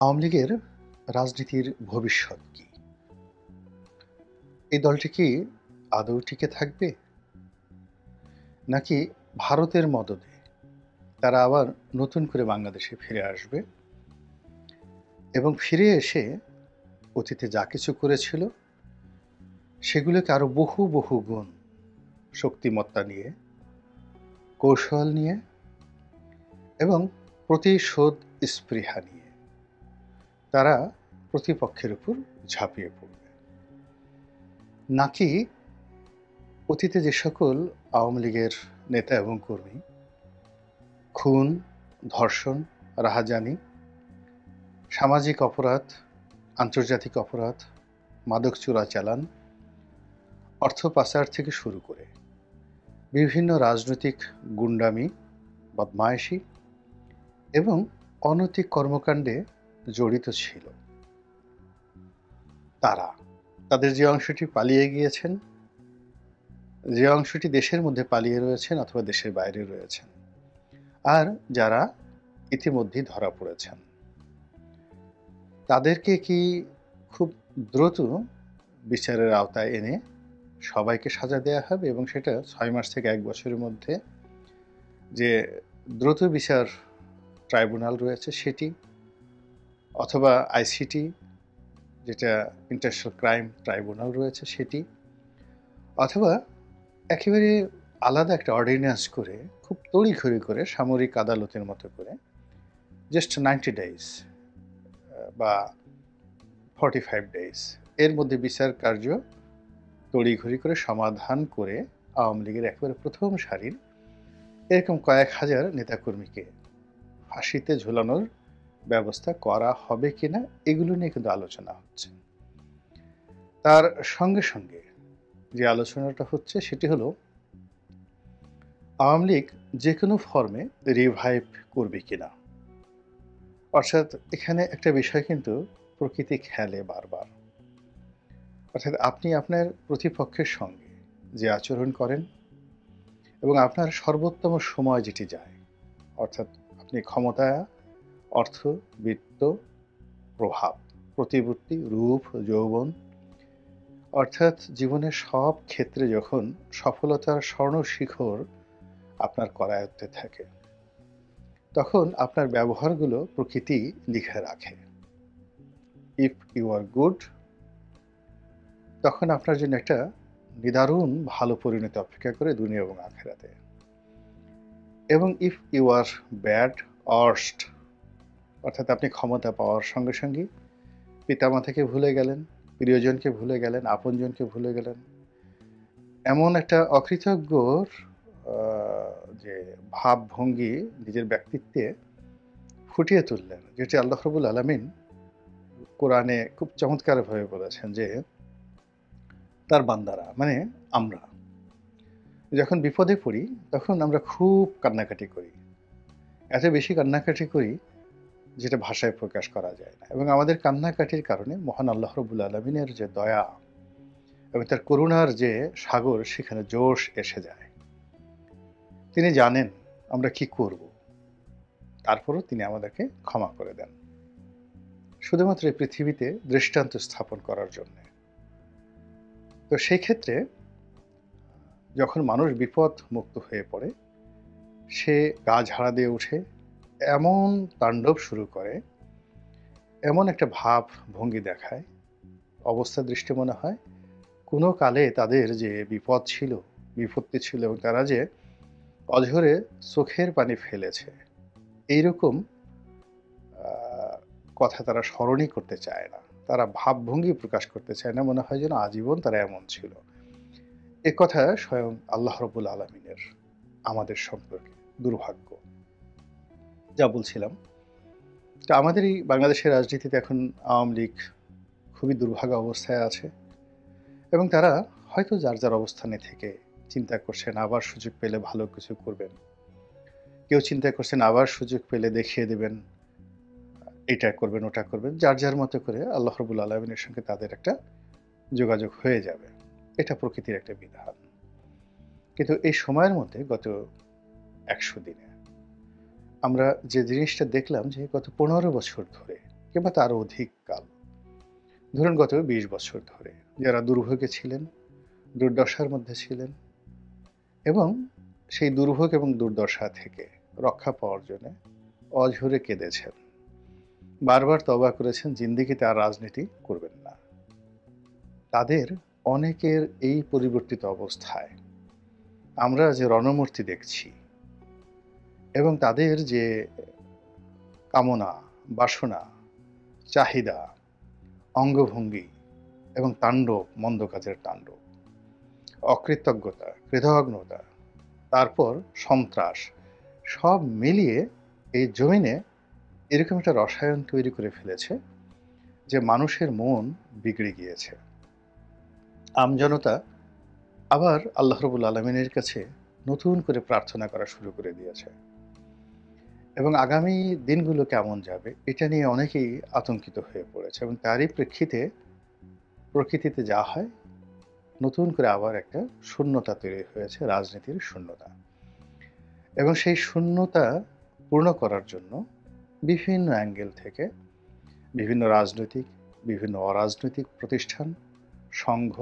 আওয়ামী লীগের রাজনীতির ভবিষ্যৎ কি? এই দলটি কি আদৌ টিকে থাকবে? নাকি ভারতের মদদে তারা আবার নতুন করে বাংলাদেশে ফিরে আসবে এবং ফিরে এসে অতীতে যা কিছু করেছিল সেগুলোকে আরো বহু বহু গুণ শক্তিমত্তা নিয়ে, কৌশল নিয়ে এবং প্রতিশোধ স্পৃহা নিয়ে তারা প্রতিপক্ষের উপর ঝাঁপিয়ে পড়বে? নাকি অতীতে যে সকল আওয়ামী লীগের নেতা এবং কর্মী খুন, ধর্ষণ, রাহাজানি, সামাজিক অপরাধ, আন্তর্জাতিক অপরাধ, মাদক চোরাচালান, অর্থ পাচার থেকে শুরু করে বিভিন্ন রাজনৈতিক গুন্ডামি, বদমায়েশি এবং অনৈতিক কর্মকাণ্ডে জড়িত ছিল তারা, তাদের যে অংশটি পালিয়ে গিয়েছেন, যে অংশটি দেশের মধ্যে পালিয়ে রয়েছেন অথবা দেশের বাইরে রয়েছেন, আর যারা ইতিমধ্যেই ধরা পড়েছেন, তাদেরকে কি খুব দ্রুত বিচারের আওতায় এনে সবাইকে সাজা দেওয়া হবে এবং সেটা ৬ মাস থেকে ১ বছরের মধ্যে যে দ্রুত বিচার ট্রাইব্যুনাল রয়েছে সেটি, অথবা আইসিটি যেটা ইন্টারন্যাশনাল ক্রাইম ট্রাইব্যুনাল রয়েছে সেটি, অথবা একেবারে আলাদা একটা অর্ডিন্যান্স করে খুব তড়িঘড়ি করে সামরিক আদালতের মতো করে জাস্ট 90 ডেজ বা 45 ডেজ এর মধ্যে বিচার কার্য তড়িঘড়ি করে সমাধান করে আওয়ামী লীগের একেবারে প্রথম সারির এরকম কয়েক হাজার নেতাকর্মীকে ফাঁসিতে ঝোলানোর ব্যবস্থা করা হবে কিনা এগুলো নিয়ে কিন্তু আলোচনা হচ্ছে। তার সঙ্গে সঙ্গে যে আলোচনাটা হচ্ছে সেটি হলো আওয়ামী লীগ যে কোনো ফর্মে রিভাইভ করবে কিনা। অর্থাৎ এখানে একটা বিষয় কিন্তু প্রকৃতি খেলে বারবার। অর্থাৎ আপনি আপনার প্রতিপক্ষের সঙ্গে যে আচরণ করেন এবং আপনার সর্বোত্তম সময় যেটি যায়, অর্থাৎ আপনি ক্ষমতা, অর্থ, বিত্ত, প্রভাব, প্রতিপত্তি, রূপ, যৌবন, অর্থাৎ জীবনের সব ক্ষেত্রে যখন সফলতার স্বর্ণ শিখর আপনার করায়ত্তে থাকে, তখন আপনার ব্যবহারগুলো প্রকৃতি লিখে রাখে। ইফ ইউ আর গুড, তখন আপনার জন্য একটা নিদারুণ ভালো পরিণতি অপেক্ষা করে দুনিয়া এবং আখেরাতে। এবং if you are bad, worst, অর্থাৎ আপনি ক্ষমতা পাওয়ার সঙ্গে সঙ্গে পিতামাতাকে ভুলে গেলেন, প্রিয়জনকে ভুলে গেলেন, আপনজনকে ভুলে গেলেন, এমন একটা অকৃতজ্ঞর যে ভাবভঙ্গি নিজের ব্যক্তিত্বে ফুটিয়ে তুললেন, যেটি আল্লাহ রাব্বুল আলামিন কোরআনে খুব চমৎকারভাবে বলেছেন যে তার বান্দারা মানে আমরা যখন বিপদে পড়ি তখন আমরা খুব কান্নাকাটি করি, এত বেশি কান্নাকাটি করি যেটা ভাষায় প্রকাশ করা যায় না। এবং আমাদের কান্নাকাটির কারণে মহান আল্লাহ রাব্বুল আলামিনের যে দয়া এবং তার করুণার যে সাগর সেখানে জোশ এসে যায়। তিনি জানেন আমরা কি করব, তারপরও তিনি আমাদেরকে ক্ষমা করে দেন শুধুমাত্র এই পৃথিবীতে দৃষ্টান্ত স্থাপন করার জন্য। তো সেই ক্ষেত্রে যখন মানুষ বিপদ মুক্ত হয়ে পড়ে, সে গা ঝাড়া দিয়ে উঠে এমন তাণ্ডব শুরু করে, এমন একটা ভাব ভঙ্গি দেখায়, অবস্থা দৃষ্টি মনে হয় কোনো কালে তাদের যে বিপদ ছিল, বিপত্তি ছিল এবং তারা যে অঝরে চোখের পানি ফেলেছে, এইরকম কথা তারা স্মরণই করতে চায় না, তারা ভাবভঙ্গি প্রকাশ করতে চায় না, মনে হয় যেন আজীবন তারা এমন ছিল। এ কথা স্বয়ং আল্লাহ রাব্বুল আলামিনের আমাদের সম্পর্কে দুর্ভাগ্য। যা বলছিলাম, তো আমাদের এই বাংলাদেশের রাজনীতিতে এখন আওয়ামী লীগ খুবই দুর্ভাগা অবস্থায় আছে এবং তারা হয়তো যার যার অবস্থানে থেকে চিন্তা করছেন আবার সুযোগ পেলে ভালো কিছু করবেন, কেউ চিন্তা করছেন আবার সুযোগ পেলে দেখিয়ে দেবেন এটা করবেন ওটা করবেন, যার যার মতো করে আল্লাহ রাব্বুল আলামিনের সঙ্গে তাদের একটা যোগাযোগ হয়ে যাবে। এটা প্রকৃতির একটা বিধান। কিন্তু এই সময়ের মধ্যে গত ১০০ দিনে আমরা যে জিনিসটা দেখলাম যে গত ১৫ বছর ধরে কিংবা তারও অধিক কাল, ধরুন গত ২০ বছর ধরে যারা দুর্ভোগে ছিলেন, দুর্দশার মধ্যে ছিলেন এবং সেই দুর্ভোগ এবং দুর্দশা থেকে রক্ষা পাওয়ার জন্য অঝরে কেঁদেছেন, বারবার তওবা করেছেন, জিন্দেগিতে আর রাজনীতি করবেন না। তাদের অনেকের এই পরিবর্তিত অবস্থায় আমরা যে রণমূর্তি দেখছি এবং তাদের যে কামনা, বাসনা, চাহিদা, অঙ্গভঙ্গি এবং তাণ্ডব, মন্দ কাজের তাণ্ডব, অকৃতজ্ঞতা, কৃতঘ্নতা, তারপর সন্ত্রাস, সব মিলিয়ে এই জমিনে এরকম একটা রসায়ন তৈরি করে ফেলেছে যে মানুষের মন বিগড়ে গিয়েছে। আমজনতা আবার আল্লাহ রাব্বুল আলামিনের কাছে নতুন করে প্রার্থনা করা শুরু করে দিয়েছে এবং আগামী দিনগুলো কেমন যাবে এটা নিয়ে অনেকেই আতঙ্কিত হয়ে পড়েছে এবং তারই প্রেক্ষিতে প্রকৃতিতে যা হয়, নতুন করে আবার একটা শূন্যতা তৈরি হয়েছে, রাজনীতির শূন্যতা। এবং সেই শূন্যতা পূর্ণ করার জন্য বিভিন্ন অ্যাঙ্গেল থেকে বিভিন্ন রাজনৈতিক, বিভিন্ন অরাজনৈতিক প্রতিষ্ঠান, সংঘ,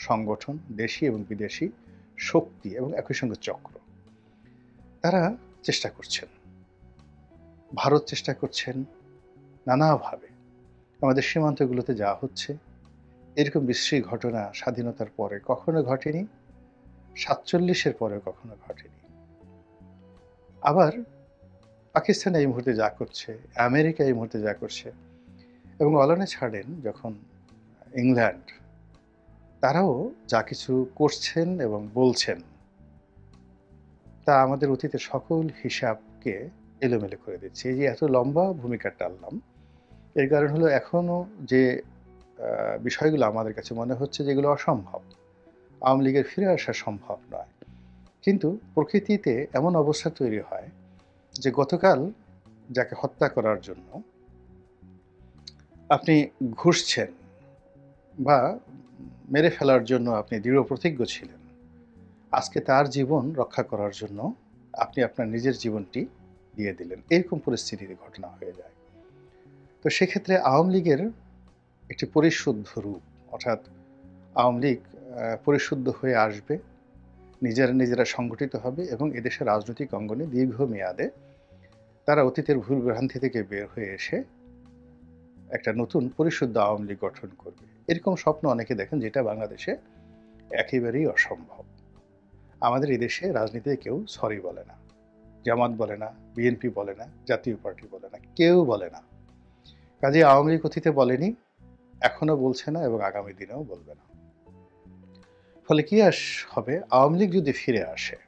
সংগঠন, দেশি এবং বিদেশি শক্তি এবং একই সঙ্গে চক্র, তারা চেষ্টা করছেন। ভারত চেষ্টা করছেন নানাভাবে। আমাদের সীমান্তগুলোতে যা হচ্ছে, এরকম বিশ্রী ঘটনা স্বাধীনতার পরে কখনো ঘটেনি, ৪৭-এর পরেও কখনো ঘটেনি। আবার পাকিস্তান এই মুহূর্তে যা করছে, আমেরিকা এই মুহূর্তে যা করছে এবং অলানে ছাড়েন যখন ইংল্যান্ড, তারাও যা কিছু করছেন এবং বলছেন, তা আমাদের অতীতের সকল হিসাবকে এলোমেলো করে দিচ্ছে। এই যে এত লম্বা ভূমিকা টানলাম, এর কারণ হলো এখনো যে বিষয়গুলো আমাদের কাছে মনে হচ্ছে যেগুলো অসম্ভব, আওয়ামী লীগের ফিরে আসা সম্ভব নয়। কিন্তু প্রকৃতিতে এমন অবস্থা তৈরি হয় যে গতকাল যাকে হত্যা করার জন্য আপনি ঘুষছেন বা মেরে ফেলার জন্য আপনি দৃঢ় প্রতিজ্ঞ ছিলেন, আজকে তার জীবন রক্ষা করার জন্য আপনি আপনার নিজের জীবনটি দিয়ে দিলেন। এরকম পরিস্থিতির ঘটনা হয়ে যায়। তো সেক্ষেত্রে আওয়ামী লীগের একটি পরিশুদ্ধ রূপ, অর্থাৎ আওয়ামী লীগ পরিশুদ্ধ হয়ে আসবে, নিজেরা সংগঠিত হবে এবং এদেশের রাজনৈতিক অঙ্গনে দীর্ঘমেয়াদে তারা অতীতের ভুল ভ্রান্তি থেকে বের হয়ে এসে একটা নতুন পরিশুদ্ধ আওয়ামী লীগ গঠন করবে। এরকম স্বপ্ন অনেকে দেখেন, যেটা বাংলাদেশে একেবারেই অসম্ভব। আমাদের এই দেশে রাজনীতিতে কেউ সরি বলে না, জামাত বলে না, বিএনপি বলে না, জাতীয় পার্টি বলে না, কেউ বলে না। কাজে আওয়ামী লীগ অতীতে বলেনি, এখনো বলছে না এবং আগামী দিনেও বলবে না। ফলে কি হবে, আওয়ামী লীগ যদি ফিরে আসে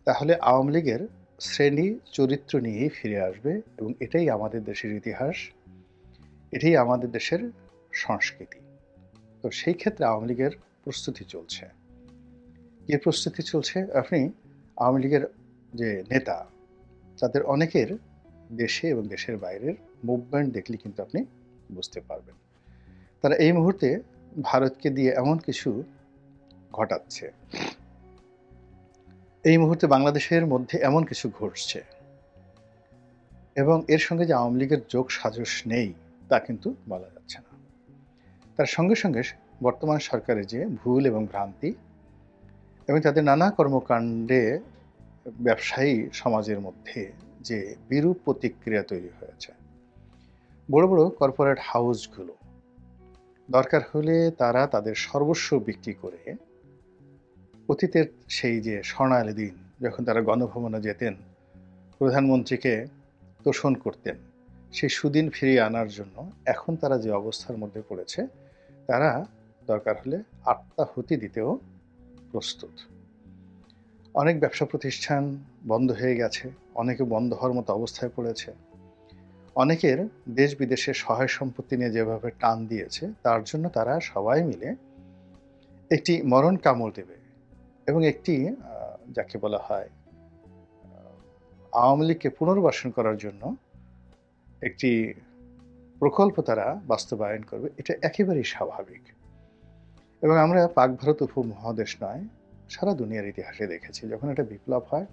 তাহলে আওয়ামী লীগের শ্রেণী চরিত্র নিয়েই ফিরে আসবে এবং এটাই আমাদের দেশের ইতিহাস, এটাই আমাদের দেশের সংস্কৃতি। তো সেই ক্ষেত্রে আওয়ামী লীগের প্রস্তুতি চলছে। কি প্রস্তুতি চলছে? আপনি আওয়ামী লীগের যে নেতা, তাদের অনেকের দেশে এবং দেশের বাইরের মুভমেন্ট দেখলে কিন্তু আপনি বুঝতে পারবেন। তারা এই মুহূর্তে ভারতকে দিয়ে এমন কিছু ঘটাচ্ছে, এই মুহূর্তে বাংলাদেশের মধ্যে এমন কিছু ঘটছে এবং এর সঙ্গে যে আওয়ামী লীগের যোগ সাজস নেই তা কিন্তু বলা যাচ্ছে না। তার সঙ্গে সঙ্গে বর্তমান সরকারের যে ভুল এবং ভ্রান্তি এবং তাদের নানা কর্মকাণ্ডে ব্যবসায়ী সমাজের মধ্যে যে বিরূপ প্রতিক্রিয়া তৈরি হয়েছে, বড় বড় কর্পোরেট হাউসগুলো দরকার হলে তারা তাদের সর্বস্ব বিক্রি করে অতীতের সেই যে স্বর্ণালী দিন যখন তারা গণভবনে যেতেন, প্রধানমন্ত্রীকে তোষণ করতেন, সেই সুদিন ফিরিয়ে আনার জন্য এখন তারা যে অবস্থার মধ্যে পড়েছে, তারা দরকার হলে আত্মাহুতি দিতেও প্রস্তুত। অনেক ব্যবসা প্রতিষ্ঠান বন্ধ হয়ে গেছে, অনেকে বন্ধ হওয়ার মতো অবস্থায় পড়েছে। অনেকের দেশ বিদেশের সহায় সম্পত্তি নিয়ে যেভাবে টান দিয়েছে, তার জন্য তারা সবাই মিলে একটি মরণ কামড় দেবে এবং একটি যাকে বলা হয় আওয়ামী লীগকে পুনর্বাসন করার জন্য একটি প্রকল্প তারা বাস্তবায়ন করবে। এটা একেবারেই স্বাভাবিক এবং আমরা পাক ভারত উপমহাদেশ নয়, সারা দুনিয়ার ইতিহাসে দেখেছি যখন একটা বিপ্লব হয়,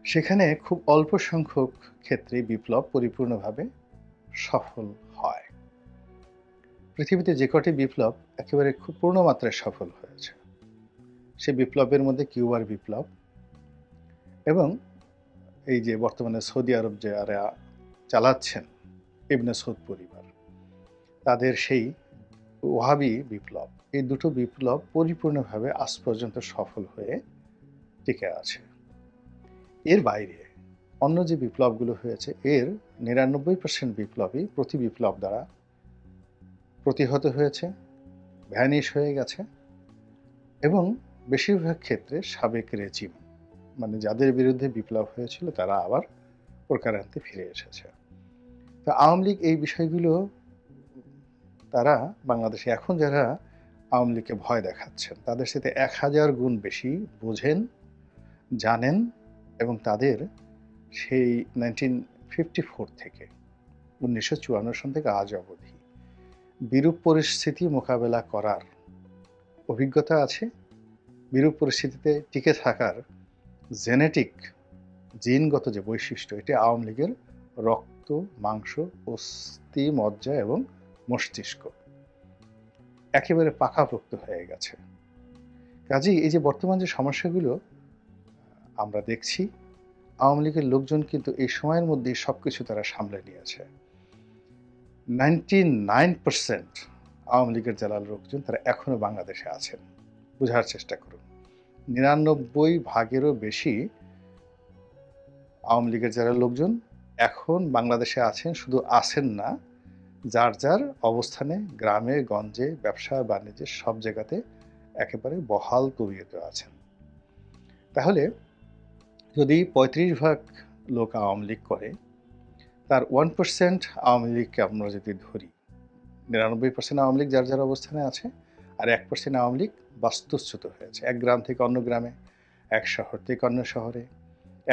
সেখানে খুব অল্প সংখ্যক ক্ষেত্রে বিপ্লব পরিপূর্ণভাবে সফল হয়। পৃথিবীতে যে কটি বিপ্লব একেবারে খুব পূর্ণমাত্রায় সফল হয়েছে, সে বিপ্লবের মধ্যে কিউবার বিপ্লব এবং এই যে বর্তমানে সৌদি আরব যারা চালাচ্ছেন ইবনে সৌদ পরিবার, তাদের সেই ওয়াহাবি বিপ্লব, এই দুটো বিপ্লব পরিপূর্ণভাবে আজ পর্যন্ত সফল হয়ে টিকে আছে। এর বাইরে অন্য যে বিপ্লবগুলো হয়েছে এর ৯৯% বিপ্লবই প্রতি বিপ্লব দ্বারা প্রতিহত হয়েছে, ভ্যানিশ হয়ে গেছে এবং বেশিরভাগ ক্ষেত্রে সাবেক রেজিম, মানে যাদের বিরুদ্ধে বিপ্লব হয়েছিল তারা আবার প্রকারান্তে ফিরে এসেছে। তো আওয়ামী লীগ এই বিষয়গুলো, তারা বাংলাদেশে এখন যারা আওয়ামী লীগকে ভয় দেখাচ্ছেন তাদের সাথে ১০০০ গুণ বেশি বোঝেন, জানেন এবং তাদের সেই 1954 থেকে 1954 সন থেকে আজ অবধি বিরূপ পরিস্থিতি মোকাবেলা করার অভিজ্ঞতা আছে। বিরূপ পরিস্থিতিতে টিকে থাকার জেনেটিক জিনগত যে বৈশিষ্ট্য, এটি আওয়ামী লীগের রক্ত, মাংস, অস্থি, মজ্জা এবং মস্তিষ্ক একেবারে পাকাপোক্ত হয়ে গেছে। কাজেই এই যে বর্তমান যে সমস্যাগুলো আমরা দেখছি, আওয়ামী লীগের লোকজন কিন্তু এই সময়ের মধ্যেই সবকিছু তারা সামলে নিয়েছে। 99% আওয়ামী লীগের যারা লোকজন তারা এখনো বাংলাদেশে আছেন। বোঝার চেষ্টা করুন, 99% বেশি আওয়ামী লীগের যারা লোকজন এখন বাংলাদেশে আছেন। শুধু আছেন না, যার যার অবস্থানে গ্রামে গঞ্জে ব্যবসা বাণিজ্যে সব জায়গাতে একেবারে বহাল তবিয়তে আছেন। তাহলে যদি ৩৫% লোক আওয়ামী লীগ করে, তার 1% আওয়ামী লীগকে আমরা যদি ধরি, ৯৯% আওয়ামী লীগ যার যার অবস্থানে আছে, আর 1% আওয়ামী লীগ বাস্তুচ্যুত হয়েছে। এক গ্রাম থেকে অন্য গ্রামে, এক শহর থেকে অন্য শহরে,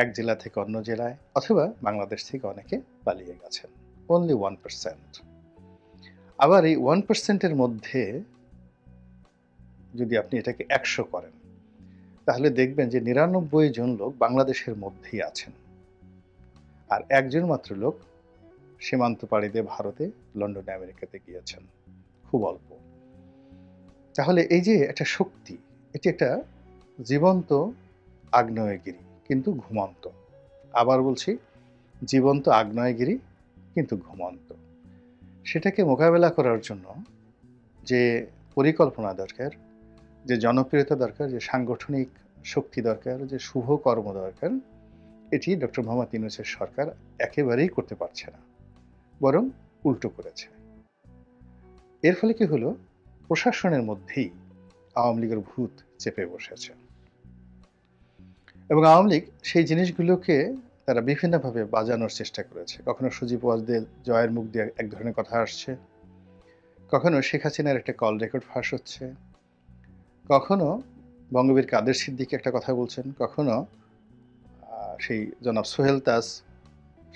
এক জেলা থেকে অন্য জেলায়, অথবা বাংলাদেশ থেকে অনেকে পালিয়ে গেছেন। অনলি 1%। আবার এই 1%-এর মধ্যে যদি আপনি এটাকে ১০০ করেন, তাহলে দেখবেন যে ৯৯ জন লোক বাংলাদেশের মধ্যেই আছেন, আর একজন মাত্র লোক সীমান্ত পাড়ি দিয়ে ভারতে, লন্ডনে, আমেরিকাতে গিয়েছেন, খুব অল্প। তাহলে এই যে একটা শক্তি, এটি একটা জীবন্ত আগ্নেয়গিরি কিন্তু ঘুমন্ত। আবার বলছি, জীবন্ত আগ্নেয়গিরি কিন্তু ঘুমন্ত। সেটাকে মোকাবেলা করার জন্য যে পরিকল্পনা দরকার, যে জনপ্রিয়তা দরকার, যে সাংগঠনিক শক্তি দরকার, যে শুভ কর্ম দরকার, এটি ডক্টর মোহাম্মদ ইউনূসের সরকার একেবারেই করতে পারছে না, বরং উল্টো করেছে। এর ফলে কি হলো, প্রশাসনের মধ্যেই আওয়ামী লীগের ভূত চেপে বসেছে এবং আওয়ামী লীগ সেই জিনিসগুলোকে তারা বিভিন্নভাবে বাজানোর চেষ্টা করেছে। কখনো সজীব ওয়াজদের জয়ের মুখ দিয়ে এক ধরনের কথা আসছে, কখনো শেখ হাসিনার একটা কল রেকর্ড ফাঁস হচ্ছে, কখনো বঙ্গবীর কাদের সিদ্দিকী একটা কথা বলছেন, কখনো সেই জনাব সোহেল তাজ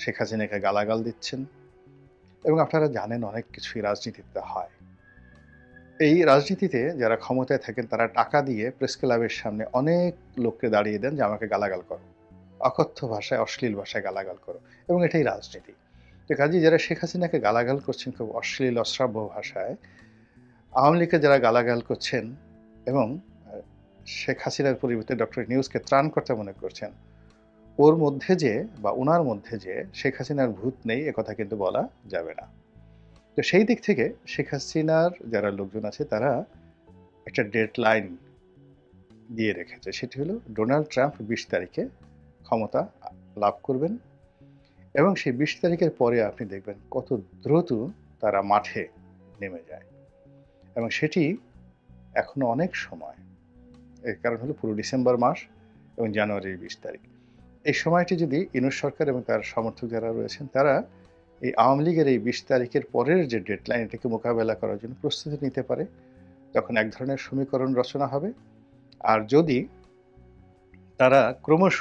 শেখ হাসিনাকে গালাগাল দিচ্ছেন। এবং আপনারা জানেন অনেক কিছুই রাজনীতিতে হয়। এই রাজনীতিতে যারা ক্ষমতায় থাকেন তারা টাকা দিয়ে প্রেস ক্লাবের সামনে অনেক লোককে দাঁড়িয়ে দেন যে আমাকে গালাগাল করো, অকথ্য ভাষায়, অশ্লীল ভাষায় গালাগাল করো, এবং এটাই রাজনীতি। তো কাজেই যারা শেখ হাসিনাকে গালাগাল করছেন খুব অশ্লীল অশ্রাব্য ভাষায়, আওয়ামী লীগকে যারা গালাগাল করছেন এবং শেখ হাসিনার পরিবর্তে ডক্টর ইউনূসকে ত্রাণকর্তা মনে করছেন, ওর মধ্যে যে বা ওনার মধ্যে যে শেখ হাসিনার ভূত নেই একথা কিন্তু বলা যাবে না। তো সেই দিক থেকে শেখ হাসিনার যারা লোকজন আছে তারা একটা ডেডলাইন দিয়ে রেখেছে, সেটি হলো ডোনাল্ড ট্রাম্প ২০ তারিখে ক্ষমতা লাভ করবেন এবং সেই ২০ তারিখের পরে আপনি দেখবেন কত দ্রুত তারা মাঠে নেমে যায়। এবং সেটি এখনো অনেক সময়, এর কারণ হলো পুরো ডিসেম্বর মাস এবং জানুয়ারির ২০ তারিখ। এই সময়টি যদি ইউনূস সরকার এবং তার সমর্থক যারা রয়েছেন তারা এই আওয়ামী লীগের এই ২০ তারিখের পরের যে ডেডলাইন, এটাকে মোকাবেলা করার জন্য প্রস্তুতি নিতে পারে, তখন এক ধরনের সমীকরণ রচনা হবে। আর যদি তারা ক্রমশ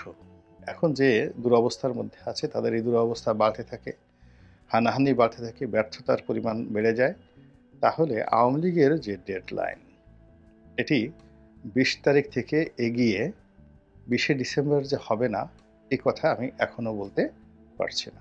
এখন যে দুরবস্থার মধ্যে আছে তাদের এই দুরবস্থা বাড়তে থাকে, হানাহানি বাড়তে থাকে, ব্যর্থতার পরিমাণ বেড়ে যায়, তাহলে আওয়ামী লীগের যে ডেডলাইন এটি ২০ তারিখ থেকে এগিয়ে ২০শে ডিসেম্বর যে হবে না, এই কথা আমি এখনো বলতে পারছি না।